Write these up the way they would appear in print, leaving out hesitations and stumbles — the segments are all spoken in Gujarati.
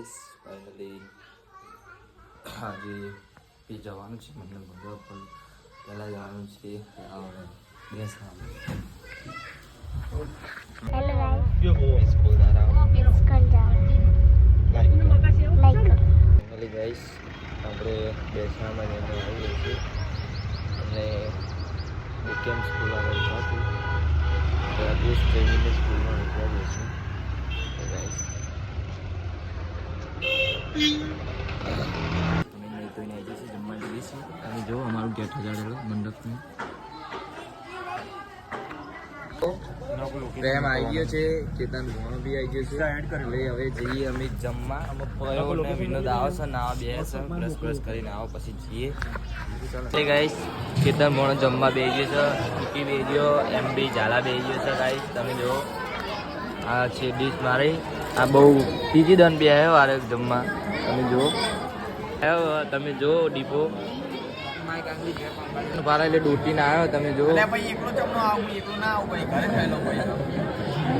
ગાઈસ ફાઇનલી આજે એ જવાનું છે મને મંદિર પર પહેલાં જવાનું છે ફાઇનલી ગાઈસ આપણે બેસવામાં જઈને આવી છીએ અને કેમ સ્કૂલ આવેલું હતું રાજેશ ટ્રેનિંગ સ્કૂલમાં નીકળ્યા જઈશું ગાઈસ જમવા જઈએ છીએ અને જો અમારું ગેટ હજારેલો મંડપનું પ્રેમ આવી ગયો છે, ચેતન ભણો બી આવી ગયો છે એટલે હવે જઈએ અમે જમવા. અમુક પયો ને વિનોદ આવે છે નાવા બે છે બ્રશ કરીને આવો પછી જઈએ. ગાઈસ ચેતન ભણો જમવા બે ગયો છે, ટીકી બે ગયો, એમ બી ઝાલા બે ગયો છે. ગાઈસ તમે જો આ છે ડીશ મારી, આ બહુ ત્રીજી દન બે આવ્યો આરે જમવા. તમે જો તમે જો ડીપો મારા એટલે ડૂટીને આવ્યો. તમે જો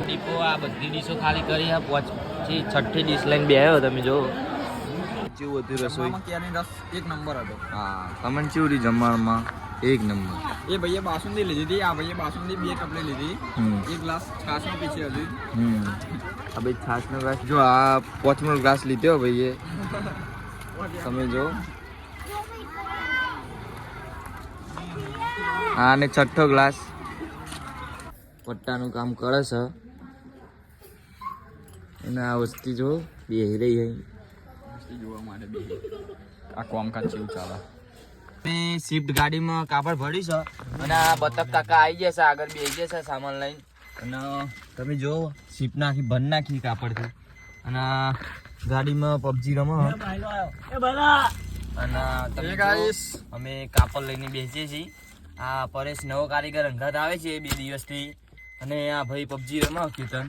ડીપો આ બધી ડીશો ખાલી કરી આ પછી છઠ્ઠી ડીશ લઈને બે આવ્યો. તમે જો કેવું હતું રસોઈ? એક નંબર હતો. હા કમેન્ટ કેવું રહી જમવામાં? એક નંબર. એ ભાઈએ બાસુંદી લીધી હતી, આ ભાઈએ બાસુંદી 2 ટપલી લીધી, એક ગ્લાસ છાસનો પીછે હતી. આ ભાઈ છાસનો ગ્લાસ જો આ 5મો ગ્લાસ લીધો ભાઈએ. તમે જો અને છઠ્ઠો ગ્લાસ પટ્ટાનું કામ કરે છે અને આ વસ્તી જો બેહી રહી હે જોવા માટે બે આ કોમકાજ જેવું ચાલે. મેં સ્વિફ્ટ ગાડીમાં કાપડ ભર્યું છે અને આ બતક કાકા આવી જશે આગળ બેસી જશે સામાન લઈને. અને તમે જો સ્વિફ્ટ નાખી ભરી નાખી કાપડથી અને ગાડીમાં પબજી રમો. અને તમે ગાઈસ અમે કાપડ લઈને બેસીએ છીએ. આ પરેશ નવો કારીગર અંગાત આવે છે 2 દિવસથી અને આ ભાઈ પબજી રમો કીર્તન.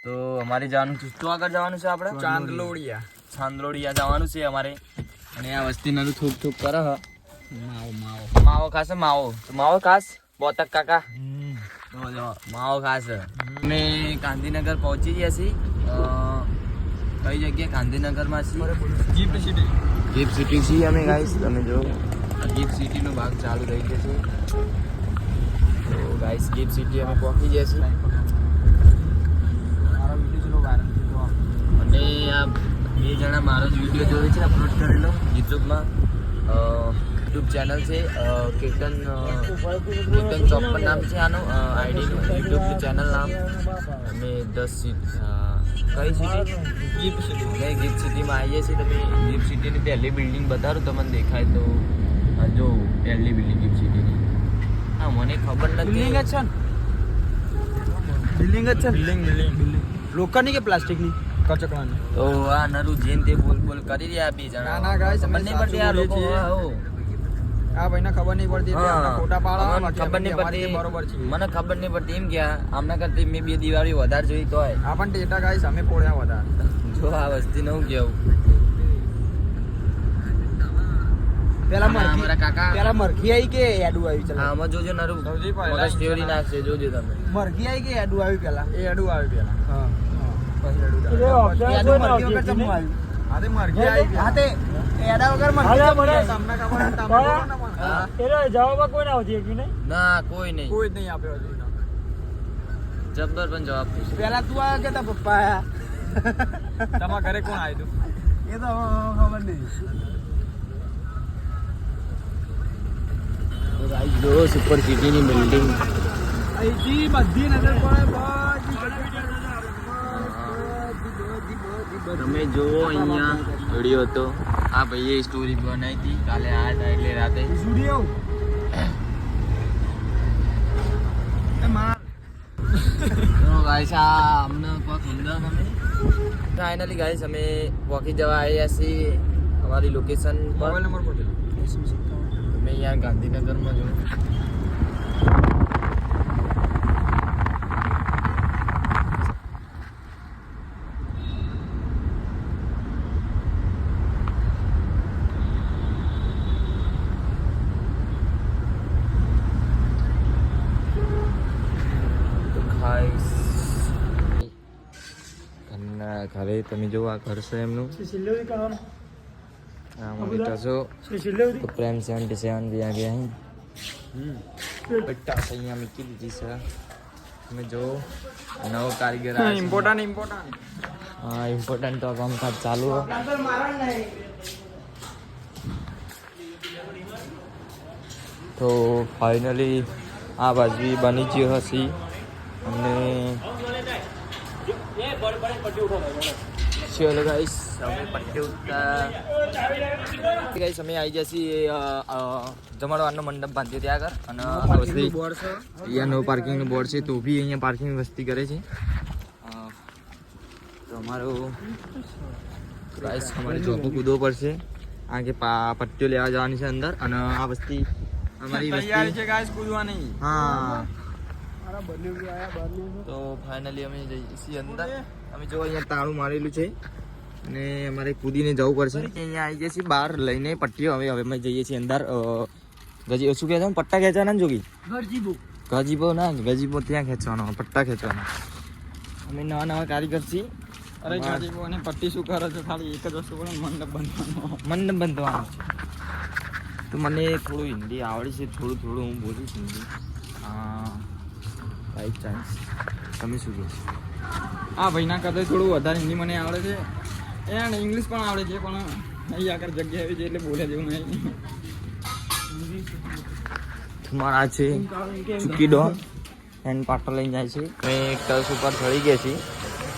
તો અમારે જવાનું છે તો આગળ જવાનું છે આપણે ચાંદલોડિયા જવાનું છે અમારે. અને આ વસ્તી નરું થોક થોક કરે હ માવો ખાશે માવો ખાસ બોતક કાકા માવો ખાશે. અમે ગાંધીનગર પહોંચી ગયા છીએ. કઈ જગ્યાએ? ગાંધીનગરમાં છીએ, ગિફ્ટ સિટી છીએ અમે ગાઈસ. તમે જો ગિફ્ટ સિટીનો ભાગ ચાલુ થઈ જશે. તો ગાઈસ ગિફ્ટ સિટી અમે પહોંચી ગયા છીએ અને આ 2 જણા મારો જ વિડીયો જોવે છે અપલોડ કરેલો યુટ્યુબમાં. યુટ્યુબ ચેનલ છે કેતન 54 નામ છે આનું આઈડીનું યુટ્યુબ ચેનલ નામ. અમે 10 સીટ કઈ સિટી? ગિફ્ટ સિટીમાં આવીએ છીએ. તમે ગિફ્ટ સિટીની પહેલી બિલ્ડિંગ બતાવો તમને દેખાય તો જો પહેલી બિલ્ડિંગ ગિફ્ટ સિટીની. હા મને ખબર નથી. બિલ્ડિંગ જ છે. લોખંડની કે પ્લાસ્ટિકની? કચકડાની. તો આ નરું જેન તે બોલ કરી રહ્યા 2 જણા. ના ગાઈસ ખબર નહીં પડતી આ લોકો. આ ભાઈને ખબર નહીં પડતી ફોટા પાડવા ખબર નહીં પડતી બરોબર છે. મને ખબર નહીં પડતી એમ કે આમના કરતી મેં 2 દિવાળી વધારે જોઈ તો આ પણ ટેટા ગાઈસ અમે પોળ્યા વધારે. જો આ વસ્તી નું કેવું પેલા મારા કાકા પેલા મરઘી આવી કે એડું આવી? ચાલ આમાં જોજો નરું મગજ ફેવરી નાખશે જોજો તમે. મરઘી આવી કે એડું આવી? પેલા એડું આવી પેલા. હા ના કોઈ નહીં આપ્યો. જબ્બર પણ જવાબ પેલા તું આવ્યો કે તારા પપ્પા આયા? તમારા ઘરે કોણ આવ્યું? એ તો ખબર નહીં. જો સુપર સિટીની બિલ્ડિંગ અહીંથી બધી નજર પડે. તમે જુઓ અહીંયા વિડીયો હતો. આ ભાઈએ સ્ટોરી બનાવી હતી કાલે આ હતા એટલે રાતે. ગાઈસ આ અમને ફાઇનલી ગાઈસ અમે વોકી જવા આવ્યા છીએ અમારી લોકેશન પર. નંબર પર અમે અહીંયા ગાંધીનગરમાં જો હાલે તમે જો આ ઘર છે એમનું મોનિટર છો તો પ્રેમ 77 भी आ गया है बट्टा અહીંયા મૂકી દીધી છે તમે જો નવો કારીગર આવ્યો ઇમ્પોર્ટન્ટ હા ઇમ્પોર્ટન્ટ તો કામકાજ ચાલુ હો તો ફાઇનલી આ બાજુ બની ગયો હશે અને ચલો ગાઈસ અમે પટ્ટી ઉઠતા ગાઈસ અમે આવી જશે જમાડવાનો મંડપ બાંધ્યો ત્યાં આગળ અને આ વસ્તી અહીંયા નો પાર્કિંગનું બોર્ડ છે તો બી અહીંયા પાર્કિંગ વસ્તી કરે છે તો અમારું ગાઈસ અમારે જોબો કૂદવો પડશે આ કે પટ્ટીઓ લેવા જવાની છે અંદર અને આ વસ્તી અમારી તૈયારી વસ્તી છે ગાઈસ કૂદવાની હા તો ફાઇનલી અમે જઈએ છીએ અંદર અમે જો અહીંયા તાળું મારેલું છે અને અમારે કૂદીને જવું પડશે અહીંયા આવી જઈએ છીએ બહાર લઈને પટ્ટીઓ હવે અમે જઈએ છીએ અંદર શું કહેતો પટ્ટા ખેંચવાના ને જોગી ગજીબો ના ગજીબો ત્યાં ખેંચવાનો પટ્ટા ખેંચવાનો અમે નવા નવા કારીગર છીએ અરે ગાજીબો અને પટ્ટી શું કરે છે ખાલી એક જ વસ્તુ પણ મંડપ બાંધવાનો મંડપ બાંધવાનો છે તો મને થોડું હિન્દી આવડે છે થોડું હું બોલીશ હિન્દી બાય ચાન્સ તમે શું કહો છો હા ભાઈના કરતા થોડું વધારે હિન્દી મને આવડે છે એને ઇંગ્લિશ પણ આવડે છે પણ અહીં આગળ જગ્યા આવી છે એટલે બોલે જેવું નહીં તમારા છે ચૂકી ડોન એન્ડ પાટો લઈને જાય છે મેં ટર્સ ઉપર ચડી ગયા છીએ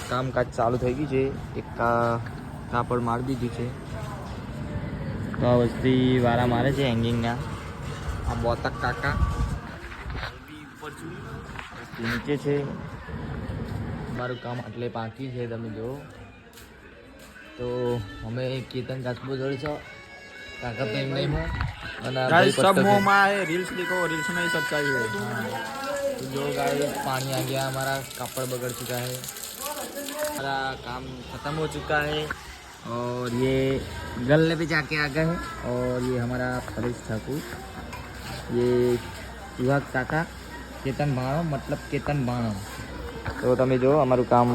કામકાજ ચાલુ થઈ ગયું છે એક કાપડ મારી દીધું છે તો આ વસ્તી વારા મારે છે હેંગિંગના આ બોતક કાકા ઉપર છું નીચે છે મારું કામ એટલે બાકી છે તમે જુઓ તો અમે केतन काचबो जोड़े छो काका तो एम नहीं हो અને गाइस सब मुंह में है रील्स देखो रील्स में ही सच्चाई है तो जो गाइस पानी आ गया हमारा कपड़ बगड़ चुका है हमारा काम खत्म हो चुका है और ये गलने पे जाके आ गए हैं और ये हमारा परेश ठाकुर ये विभाग काका केतन भाणो मतलब केतन भाणो तो તમે જો અમારું કામ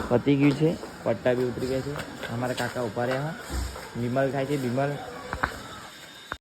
પતી ગયું છે પટ્ટા બી ઉતરી ગયા છે અમારા કાકા ઉભા રહ્યા વિમલ થાય છે વિમલ